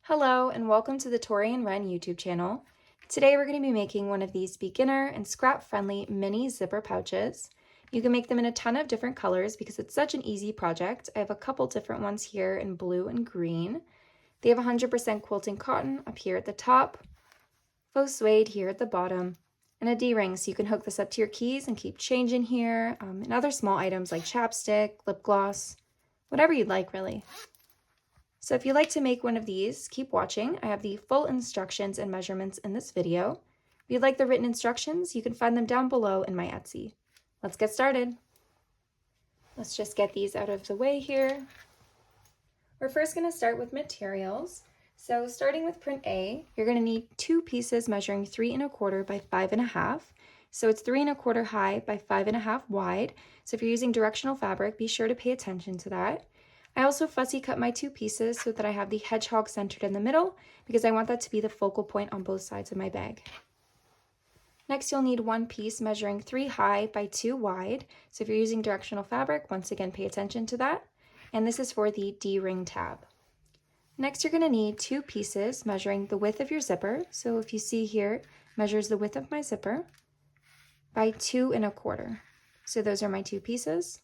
Hello and welcome to the Tori and Wren YouTube channel. Today we're going to be making one of these beginner and scrap-friendly mini zipper pouches. You can make them in a ton of different colors because it's such an easy project. I have a couple different ones here in blue and green. They have 100% quilting cotton up here at the top, faux suede here at the bottom, and a D-ring so you can hook this up to your keys and keep change in here, and other small items like chapstick, lip gloss, whatever you'd like really. So if you'd like to make one of these, keep watching. I have the full instructions and measurements in this video. If you'd like the written instructions, you can find them down below in my Etsy. Let's get started. Let's just get these out of the way here. We're first going to start with materials. So starting with print A, you're going to need 2 pieces measuring 3 1/4 by 5 1/2. So it's 3 1/4 high by 5 1/2 wide. So if you're using directional fabric, be sure to pay attention to that. I also fussy cut my 2 pieces so that I have the hedgehog centered in the middle because I want that to be the focal point on both sides of my bag. Next, you'll need 1 piece measuring 3 high by 2 wide. So if you're using directional fabric, once again, pay attention to that. And this is for the D-ring tab. Next, you're going to need 2 pieces measuring the width of your zipper. So if you see here, measures the width of my zipper by 2 1/4. So those are my 2 pieces.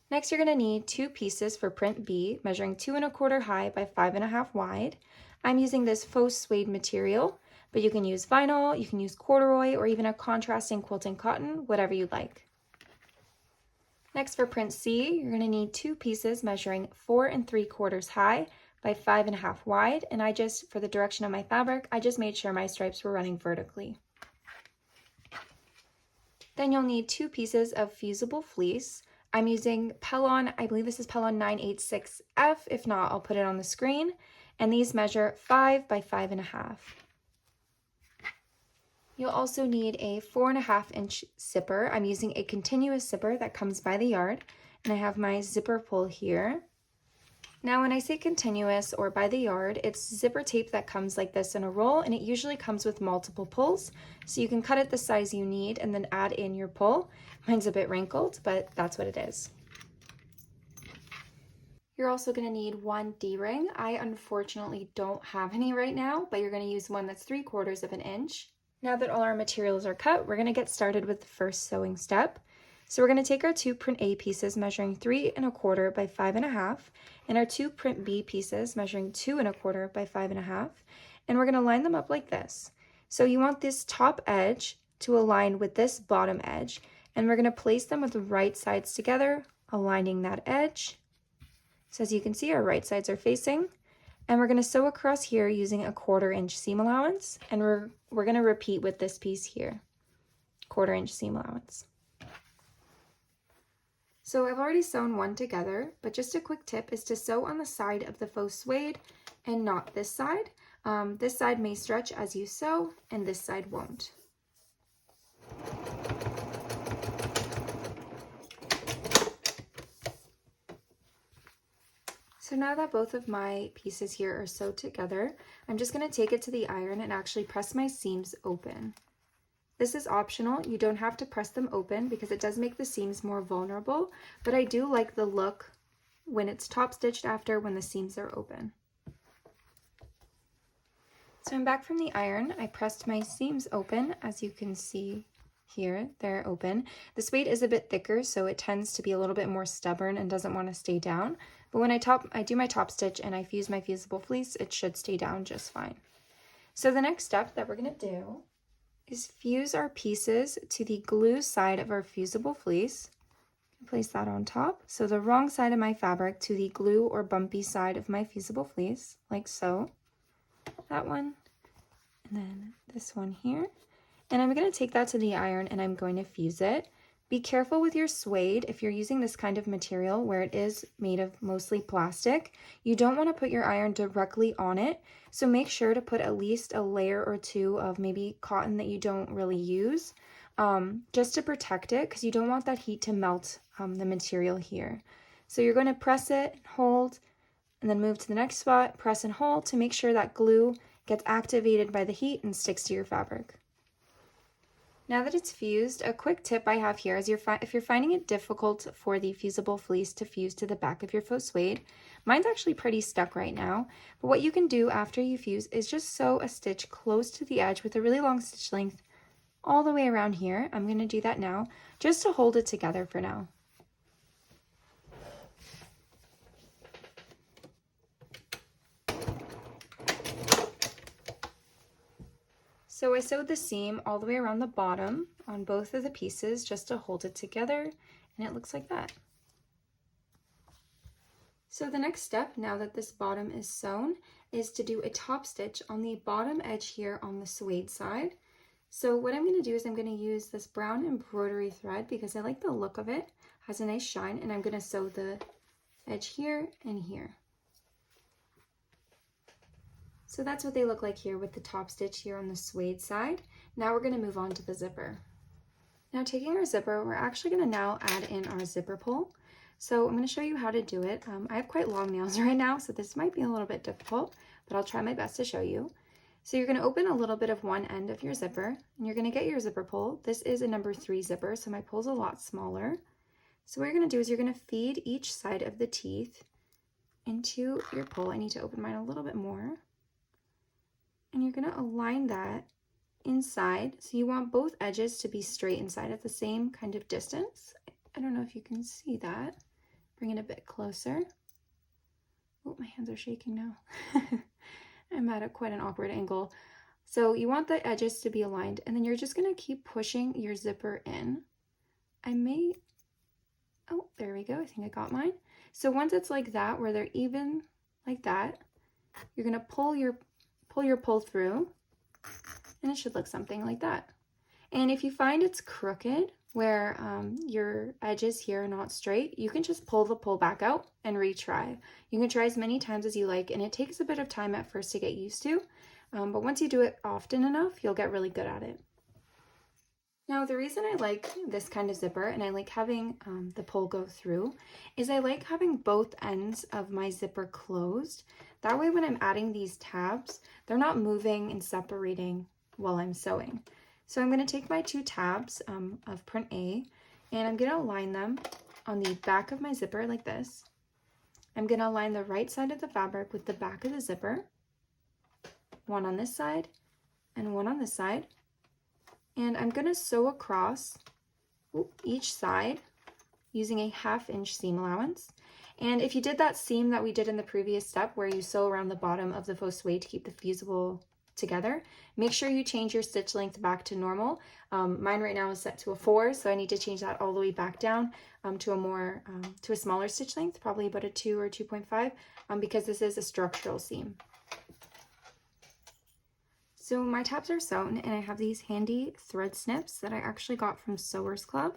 Next, you're going to need 2 pieces for print B, measuring 2 1/4 high by 5 1/2 wide. I'm using this faux suede material, but you can use vinyl, you can use corduroy, or even a contrasting quilting cotton, whatever you'd like. Next, for print C, you're going to need 2 pieces measuring 4 3/4 high by 5 1/2 wide, and for the direction of my fabric, I just made sure my stripes were running vertically. Then you'll need 2 pieces of fusible fleece. I'm using Pellon, I believe this is Pellon 986F. If not, I'll put it on the screen. And these measure 5 by 5 1/2. You'll also need a 4 1/2 inch zipper. I'm using a continuous zipper that comes by the yard. And I have my zipper pull here. Now, when I say continuous or by the yard, it's zipper tape that comes like this in a roll, and it usually comes with multiple pulls. So you can cut it the size you need and then add in your pull. Mine's a bit wrinkled, but that's what it is. You're also going to need 1 D-ring. I unfortunately don't have any right now, but you're going to use one that's 3/4 of an inch. Now that all our materials are cut, we're going to get started with the first sewing step. So we're going to take our 2 print A pieces measuring 3 1/4 by 5 1/2 and our 2 print B pieces measuring 2 1/4 by 5 1/2, and we're going to line them up like this. So you want this top edge to align with this bottom edge, and we're going to place them with the right sides together, aligning that edge. So as you can see, our right sides are facing, and we're going to sew across here using a 1/4 inch seam allowance, and we're going to repeat with this piece here, 1/4 inch seam allowance. So I've already sewn one together, but just a quick tip is to sew on the side of the faux suede and not this side. This side may stretch as you sew, and this side won't. So now that both of my pieces here are sewed together, I'm just going to take it to the iron and actually press my seams open. This is optional. You don't have to press them open because it does make the seams more vulnerable, but I do like the look when it's top stitched after when the seams are open. So I'm back from the iron. I pressed my seams open, as you can see here, they're open. The suede is a bit thicker, so it tends to be a little bit more stubborn and doesn't want to stay down. But when I do my top stitch and I fuse my fusible fleece, it should stay down just fine. So the next step that we're going to do is fuse our pieces to the glue side of our fusible fleece. Place that on top. So the wrong side of my fabric to the glue or bumpy side of my fusible fleece, like so. That one, and then this one here. And I'm going to take that to the iron and I'm going to fuse it. Be careful with your suede if you're using this kind of material where it is made of mostly plastic. You don't want to put your iron directly on it, so make sure to put at least a layer or 2 of maybe cotton that you don't really use, just to protect it, because you don't want that heat to melt the material here. So you're going to press it, hold, and then move to the next spot, press and hold to make sure that glue gets activated by the heat and sticks to your fabric. Now that it's fused, a quick tip I have here is if you're finding it difficult for the fusible fleece to fuse to the back of your faux suede, Mine's actually pretty stuck right now, but what you can do after you fuse is just sew a stitch close to the edge with a really long stitch length all the way around here. I'm going to do that now just to hold it together for now. So I sewed the seam all the way around the bottom on both of the pieces just to hold it together, and it looks like that. So the next step, now that this bottom is sewn, is to do a top stitch on the bottom edge here on the suede side. So what I'm going to do is I'm going to use this brown embroidery thread because I like the look of it. It has a nice shine, and I'm going to sew the edge here and here. So that's what they look like here with the top stitch here on the suede side. Now we're going to move on to the zipper. Now taking our zipper, we're actually going to now add in our zipper pull. So I'm going to show you how to do it. I have quite long nails right now, so this might be a little bit difficult, but I'll try my best to show you. So you're going to open a little bit of one end of your zipper, and you're going to get your zipper pull. This is a number 3 zipper, so my pull's a lot smaller. So what you're going to do is you're going to feed each side of the teeth into your pull. I need to open mine a little bit more. And you're going to align that inside. So you want both edges to be straight inside at the same kind of distance. I don't know if you can see that. Bring it a bit closer. Oh, my hands are shaking now. I'm at quite an awkward angle. So you want the edges to be aligned, and then you're just going to keep pushing your zipper in. Oh, there we go. I think I got mine. So once it's like that, where they're even like that, you're going to pull your pull through, and it should look something like that. And if you find it's crooked, where your edges here are not straight, you can just pull the pull back out and retry. You can try as many times as you like, and it takes a bit of time at first to get used to, but once you do it often enough, you'll get really good at it. Now, the reason I like this kind of zipper and I like having the pull go through is I like having both ends of my zipper closed. That way when I'm adding these tabs, they're not moving and separating while I'm sewing. So I'm going to take my 2 tabs of print A, and I'm going to align them on the back of my zipper like this. I'm going to align the right side of the fabric with the back of the zipper, one on this side and one on this side. And I'm going to sew across each side using a 1/2 inch seam allowance. And if you did that seam that we did in the previous step where you sew around the bottom of the faux suede to keep the fusible together, make sure you change your stitch length back to normal. Mine right now is set to a 4, so I need to change that all the way back down to a smaller stitch length, probably about a 2 or 2.5, because this is a structural seam. So my tabs are sewn, and I have these handy thread snips that I actually got from Sewers Club.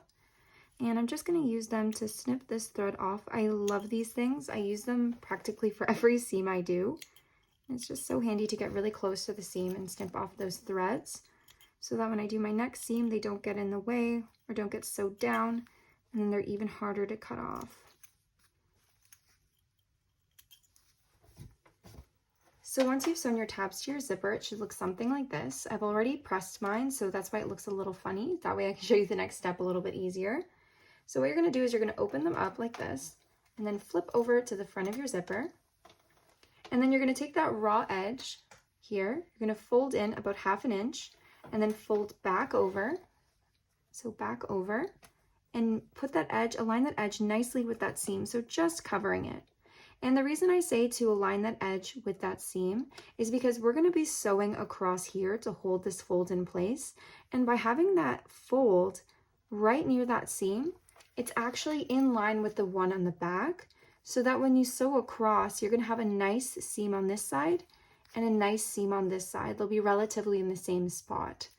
And I'm just going to use them to snip this thread off. I love these things. I use them practically for every seam I do. It's just so handy to get really close to the seam and snip off those threads so that when I do my next seam, they don't get in the way or don't get sewed down, and then they're even harder to cut off. So once you've sewn your tabs to your zipper, it should look something like this. I've already pressed mine, so that's why it looks a little funny. That way I can show you the next step a little bit easier. So what you're going to do is you're going to open them up like this, and then flip over to the front of your zipper. And then you're going to take that raw edge here, you're going to fold in about 1/2 inch, and then fold back over, so back over, and put that edge, align that edge nicely with that seam, so just covering it. And the reason I say to align that edge with that seam is because we're going to be sewing across here to hold this fold in place, and by having that fold right near that seam, it's actually in line with the one on the back, so that when you sew across, you're going to have a nice seam on this side and a nice seam on this side. They'll be relatively in the same spot.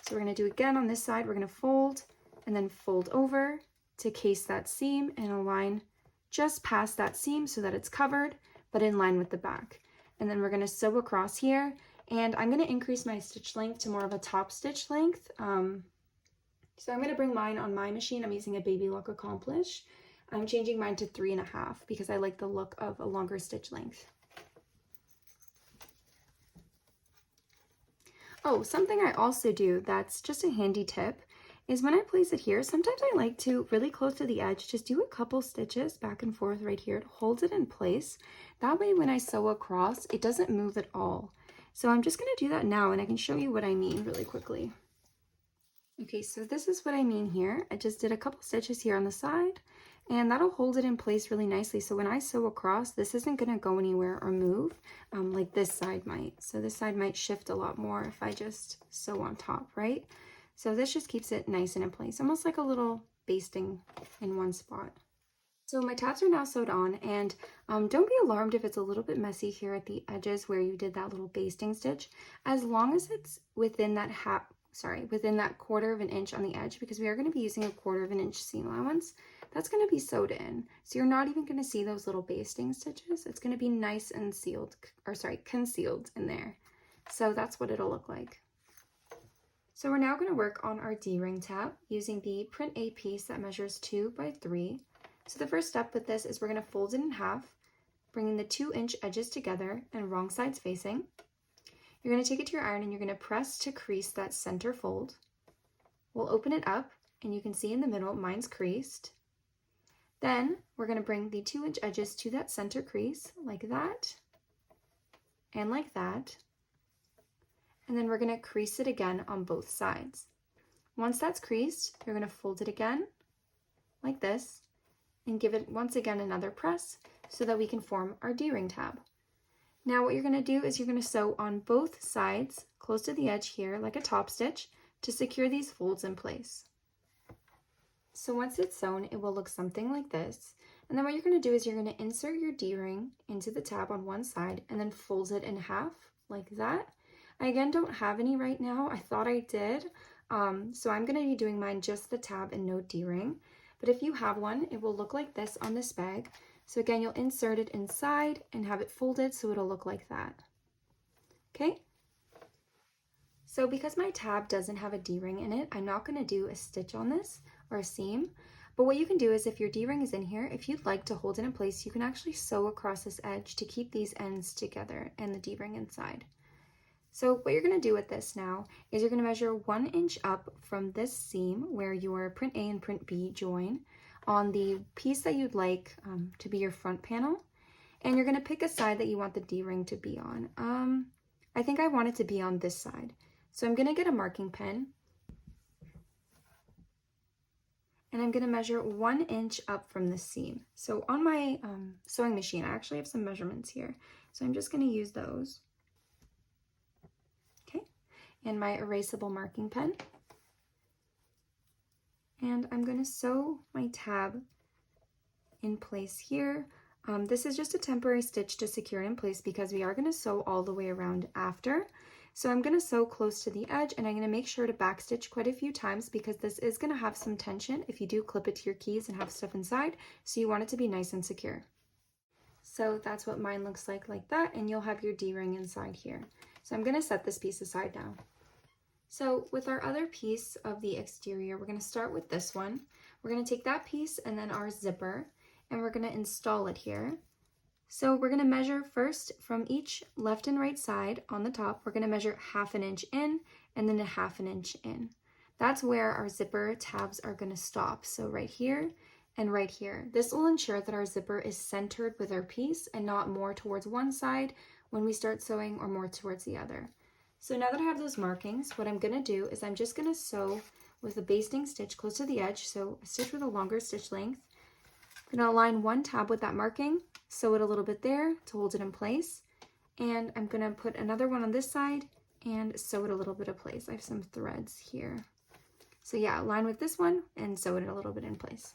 So we're going to do again on this side. We're going to fold and then fold over to case that seam and align just past that seam so that it's covered, but in line with the back. And then we're going to sew across here, and I'm going to increase my stitch length to more of a top stitch length. So I'm going to bring mine on my machine. I'm using a Baby Look Accomplish. I'm changing mine to 3.5 because I like the look of a longer stitch length. Oh, something I also do that's just a handy tip is when I place it here, sometimes I like to, really close to the edge, just do a couple stitches back and forth right here to hold it in place. That way when I sew across, it doesn't move at all. So I'm just going to do that now, and I can show you what I mean really quickly. Okay, so this is what I mean here. I just did a couple stitches here on the side, and that'll hold it in place really nicely. So when I sew across, this isn't going to go anywhere or move like this side might. So this side might shift a lot more if I just sew on top, right? So this just keeps it nice and in place, almost like a little basting in one spot. So my tabs are now sewed on, and don't be alarmed if it's a little bit messy here at the edges where you did that little basting stitch, as long as it's within that within that 1/4 of an inch on the edge, because we are going to be using a 1/4 of an inch seam allowance. That's going to be sewed in, so you're not even going to see those little basting stitches. It's going to be nice and concealed in there. So that's what it'll look like. So we're now going to work on our D-ring tab using the print A piece that measures 2 by 3. So the first step with this is we're going to fold it in half, bringing the 2-inch edges together and wrong sides facing. You're going to take it to your iron and you're going to press to crease that center fold. We'll open it up, and you can see in the middle mine's creased. Then we're going to bring the 2-inch edges to that center crease like that and like that. And then we're going to crease it again on both sides. Once that's creased, you're going to fold it again like this and give it once again another press so that we can form our D-ring tab. Now what you're going to do is you're going to sew on both sides close to the edge here like a top stitch to secure these folds in place. So once it's sewn, it will look something like this. And then what you're going to do is you're going to insert your D-ring into the tab on one side and then fold it in half like that. I again don't have any right now. I thought I did. So I'm going to be doing mine just the tab and no D-ring. But if you have one, it will look like this on this bag. So again, you'll insert it inside and have it folded so it'll look like that. Okay? So because my tab doesn't have a D-ring in it, I'm not going to do a stitch on this or a seam. But what you can do is if your D-ring is in here, if you'd like to hold it in place, you can actually sew across this edge to keep these ends together and the D-ring inside. So what you're going to do with this now is you're going to measure 1 inch up from this seam where your print A and print B join on the piece that you'd like to be your front panel, and you're going to pick a side that you want the D-ring to be on. I think I want it to be on this side, so I'm going to get a marking pen, and I'm going to measure 1 inch up from the seam. So on my sewing machine, I actually have some measurements here, so I'm just going to use those. Okay, and my erasable marking pen. And I'm going to sew my tab in place here. This is just a temporary stitch to secure it in place because we are going to sew all the way around after. So I'm going to sew close to the edge, and I'm going to make sure to backstitch quite a few times because this is going to have some tension if you do clip it to your keys and have stuff inside. So you want it to be nice and secure. So that's what mine looks like that, and you'll have your D-ring inside here. So I'm going to set this piece aside now. So with our other piece of the exterior, we're going to start with this one. We're going to take that piece and then our zipper, and we're going to install it here. So we're going to measure first from each left and right side on the top. We're going to measure 1/2 inch in and then 1/2 inch in. That's where our zipper tabs are going to stop. So right here and right here. This will ensure that our zipper is centered with our piece and not more towards one side when we start sewing or more towards the other. So now that I have those markings, what I'm going to do is I'm just going to sew with a basting stitch close to the edge, so a stitch with a longer stitch length. I'm going to align one tab with that marking, sew it a little bit there to hold it in place, and I'm going to put another one on this side and sew it a little bit of place. I have some threads here. So yeah, align with this one and sew it a little bit in place.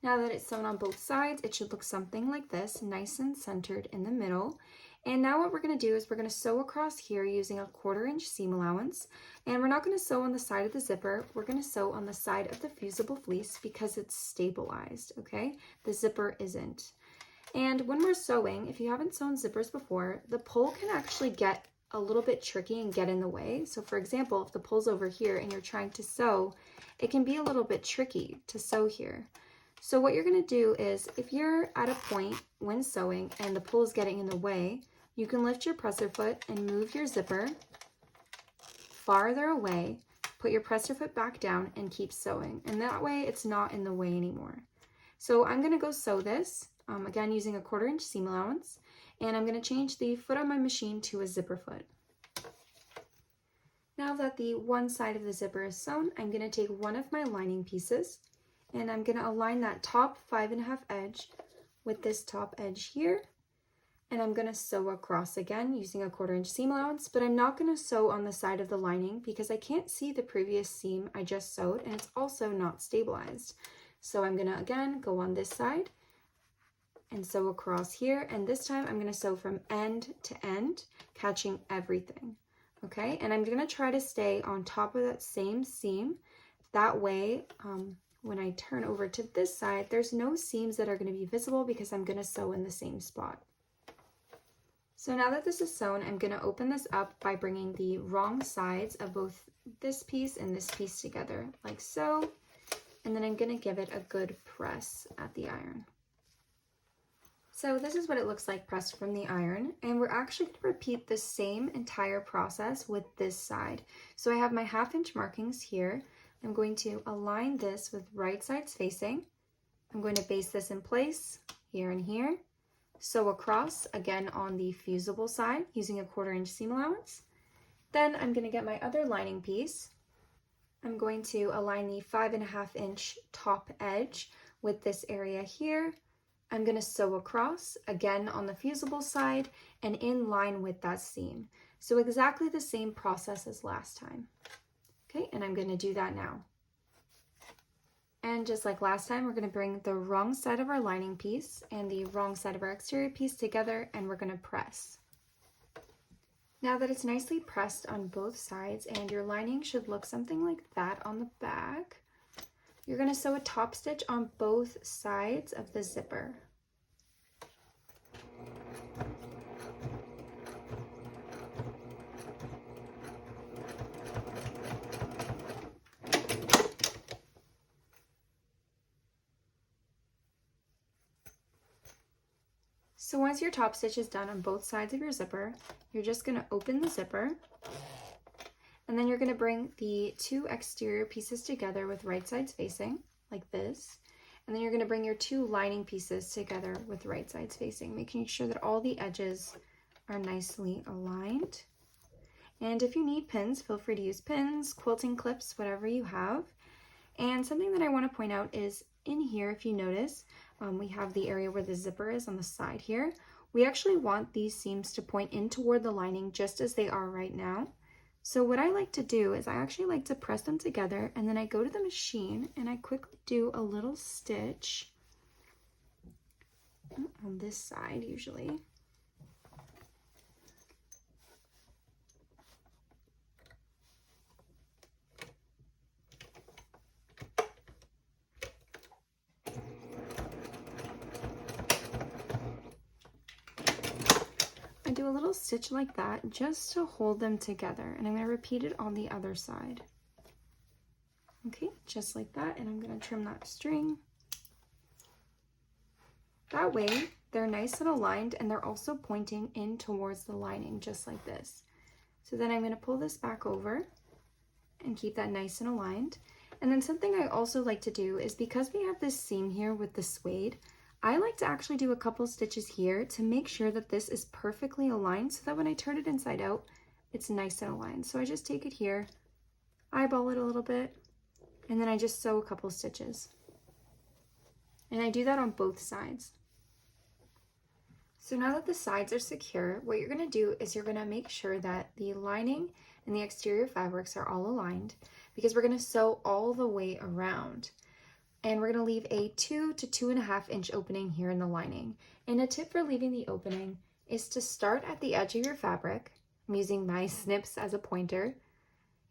Now that it's sewn on both sides, it should look something like this, nice and centered in the middle. And now what we're going to do is we're going to sew across here using a 1/4 inch seam allowance. And we're not going to sew on the side of the zipper. We're going to sew on the side of the fusible fleece because it's stabilized, okay? The zipper isn't. And when we're sewing, if you haven't sewn zippers before, the pull can actually get a little bit tricky and get in the way. So for example, if the pull's over here and you're trying to sew, it can be a little bit tricky to sew here. So what you're going to do is if you're at a point when sewing and the pull is getting in the way, you can lift your presser foot and move your zipper farther away, put your presser foot back down and keep sewing. And that way it's not in the way anymore. So I'm gonna go sew this, again using a 1/4 inch seam allowance, and I'm gonna change the foot on my machine to a zipper foot. Now that the one side of the zipper is sewn, I'm gonna take one of my lining pieces and I'm gonna align that top 5.5 edge with this top edge here. And I'm gonna sew across again using a 1/4 inch seam allowance, but I'm not gonna sew on the side of the lining because I can't see the previous seam I just sewed and it's also not stabilized. So I'm gonna again go on this side and sew across here, and this time I'm gonna sew from end to end, catching everything, okay? And I'm gonna try to stay on top of that same seam. That way, when I turn over to this side, there's no seams that are gonna be visible because I'm gonna sew in the same spot. So now that this is sewn, I'm gonna open this up by bringing the wrong sides of both this piece and this piece together, like so. And then I'm gonna give it a good press at the iron. So this is what it looks like pressed from the iron, and we're actually gonna repeat the same entire process with this side. So I have my 1/2 inch markings here. I'm going to align this with right sides facing. I'm going to base this in place here and here. Sew across again on the fusible side using a 1/4 inch seam allowance. Then I'm gonna get my other lining piece. I'm going to align the 5.5 inch top edge with this area here. I'm gonna sew across again on the fusible side and in line with that seam. So exactly the same process as last time. Okay, and I'm gonna do that now. And just like last time, we're gonna bring the wrong side of our lining piece and the wrong side of our exterior piece together, and we're gonna press. Now that it's nicely pressed on both sides and your lining should look something like that on the back, you're gonna sew a top stitch on both sides of the zipper. So once your top stitch is done on both sides of your zipper, you're just gonna open the zipper, and then you're gonna bring the two exterior pieces together with right sides facing, like this, and then you're gonna bring your two lining pieces together with right sides facing, making sure that all the edges are nicely aligned. And if you need pins, feel free to use pins, quilting clips, whatever you have. And something that I wanna point out is in here, if you notice, we have the area where the zipper is on the side here. We actually want these seams to point in toward the lining just as they are right now. So what I like to do is I actually like to press them together, and then I go to the machine and I quickly do a little stitch on this side usually. Do a little stitch like that just to hold them together, and I'm going to repeat it on the other side. Okay, just like that, and I'm going to trim that string. That way they're nice and aligned, and they're also pointing in towards the lining just like this. So then I'm going to pull this back over and keep that nice and aligned. And then something I also like to do is, because we have this seam here with the suede, I like to actually do a couple stitches here to make sure that this is perfectly aligned so that when I turn it inside out, it's nice and aligned. So I just take it here, eyeball it a little bit, and then I just sew a couple stitches. And I do that on both sides. So now that the sides are secure, what you're gonna do is you're gonna make sure that the lining and the exterior fabrics are all aligned, because we're gonna sew all the way around. And we're gonna leave a 2 to 2.5 inch opening here in the lining. And a tip for leaving the opening is to start at the edge of your fabric. I'm using my snips as a pointer.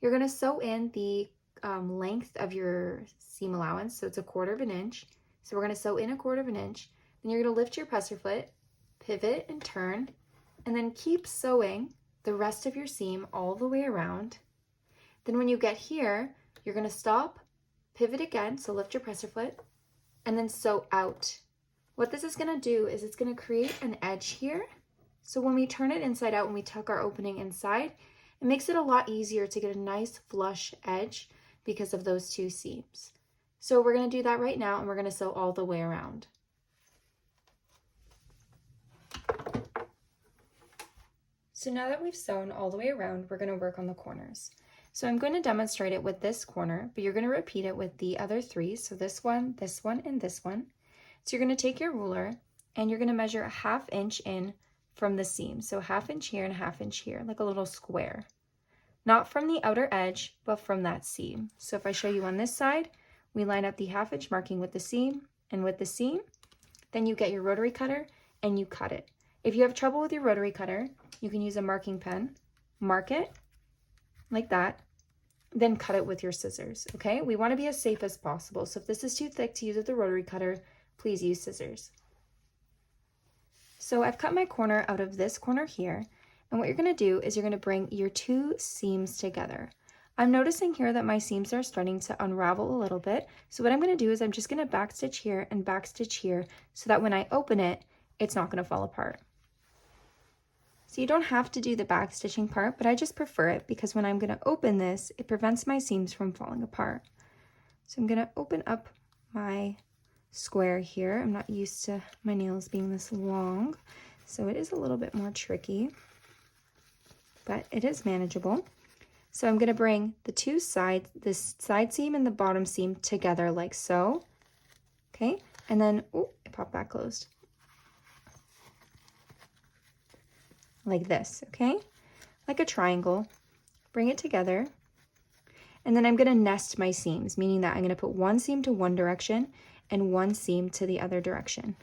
You're gonna sew in the length of your seam allowance, so it's 1/4 inch. So we're gonna sew in 1/4 inch. Then you're gonna lift your presser foot, pivot and turn, and then keep sewing the rest of your seam all the way around. Then when you get here, you're gonna stop, pivot again, so lift your presser foot, and then sew out. What this is gonna do is it's gonna create an edge here. So when we turn it inside out, when we tuck our opening inside, It makes it a lot easier to get a nice flush edge because of those two seams. So we're going to do that right now, and we're going to sew all the way around. So now that we've sewn all the way around, we're going to work on the corners. So I'm going to demonstrate it with this corner, but you're going to repeat it with the other three. So this one, and this one. So you're going to take your ruler and you're going to measure a 1/2 inch in from the seam. So 1/2 inch here and 1/2 inch here, like a little square. Not from the outer edge, but from that seam. So if I show you on this side, we line up the 1/2 inch marking with the seam and with the seam. Then you get your rotary cutter and you cut it. If you have trouble with your rotary cutter, you can use a marking pen, mark it like that, then cut it with your scissors, okay? We want to be as safe as possible. So if this is too thick to use with the rotary cutter, please use scissors. So I've cut my corner out of this corner here, and what you're going to do is you're going to bring your two seams together. I'm noticing here that my seams are starting to unravel a little bit, so what I'm going to do is I'm just going to backstitch here and backstitch here so that when I open it, it's not going to fall apart. So you don't have to do the back stitching part, but I just prefer it because when I'm going to open this, it prevents my seams from falling apart. So I'm going to open up my square here. I'm not used to my nails being this long, so it is a little bit more tricky, but it is manageable. So I'm going to bring the two sides, this side seam and the bottom seam together like so. Okay, and then, oh, it popped back closed. Like this, okay? Like a triangle. Bring it together. And then I'm going to nest my seams, meaning that I'm going to put one seam to one direction and one seam to the other direction.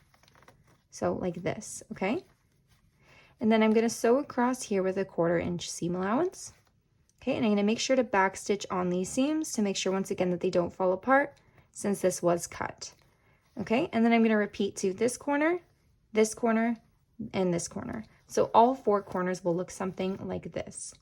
So like this, okay? And then I'm going to sew across here with a 1/4 inch seam allowance. Okay, and I'm going to make sure to backstitch on these seams to make sure once again that they don't fall apart since this was cut. Okay, and then I'm going to repeat to this corner, and this corner. So all 4 corners will look something like this.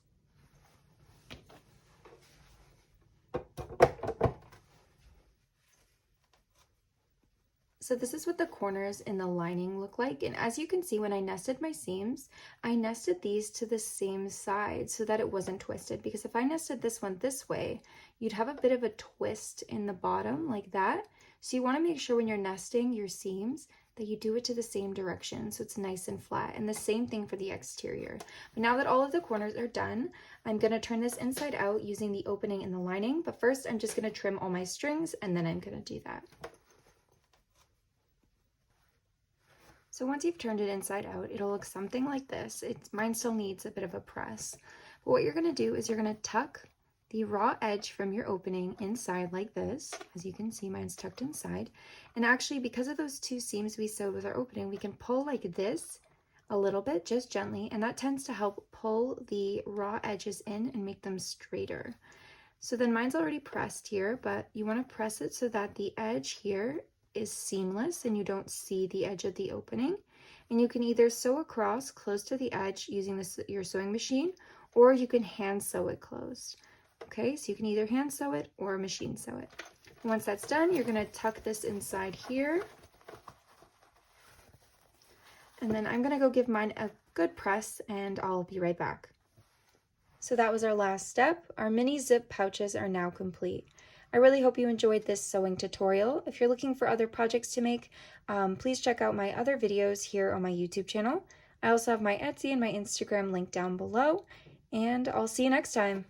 So this is what the corners in the lining look like. And as you can see, when I nested my seams, I nested these to the same side so that it wasn't twisted. Because if I nested this one this way, you'd have a bit of a twist in the bottom like that. So you want to make sure when you're nesting your seams that you do it to the same direction so it's nice and flat. And the same thing for the exterior. But now that all of the corners are done, I'm going to turn this inside out using the opening in the lining. But first, I'm just going to trim all my strings and then I'm going to do that. So once you've turned it inside out, it'll look something like this. Mine still needs a bit of a press. But what you're going to do is you're going to tuck the raw edge from your opening inside like this. As you can see, mine's tucked inside. And actually, because of those 2 seams we sewed with our opening, we can pull like this a little bit, just gently, and that tends to help pull the raw edges in and make them straighter. So then mine's already pressed here, but you want to press it so that the edge here is seamless and you don't see the edge of the opening. And you can either sew across close to the edge using your sewing machine, or you can hand sew it closed. Okay, so you can either hand sew it or machine sew it. Once that's done, you're going to tuck this inside here. And then I'm going to go give mine a good press and I'll be right back. So that was our last step. Our mini zip pouches are now complete. I really hope you enjoyed this sewing tutorial. If you're looking for other projects to make, please check out my other videos here on my YouTube channel. I also have my Etsy and my Instagram linked down below, and I'll see you next time.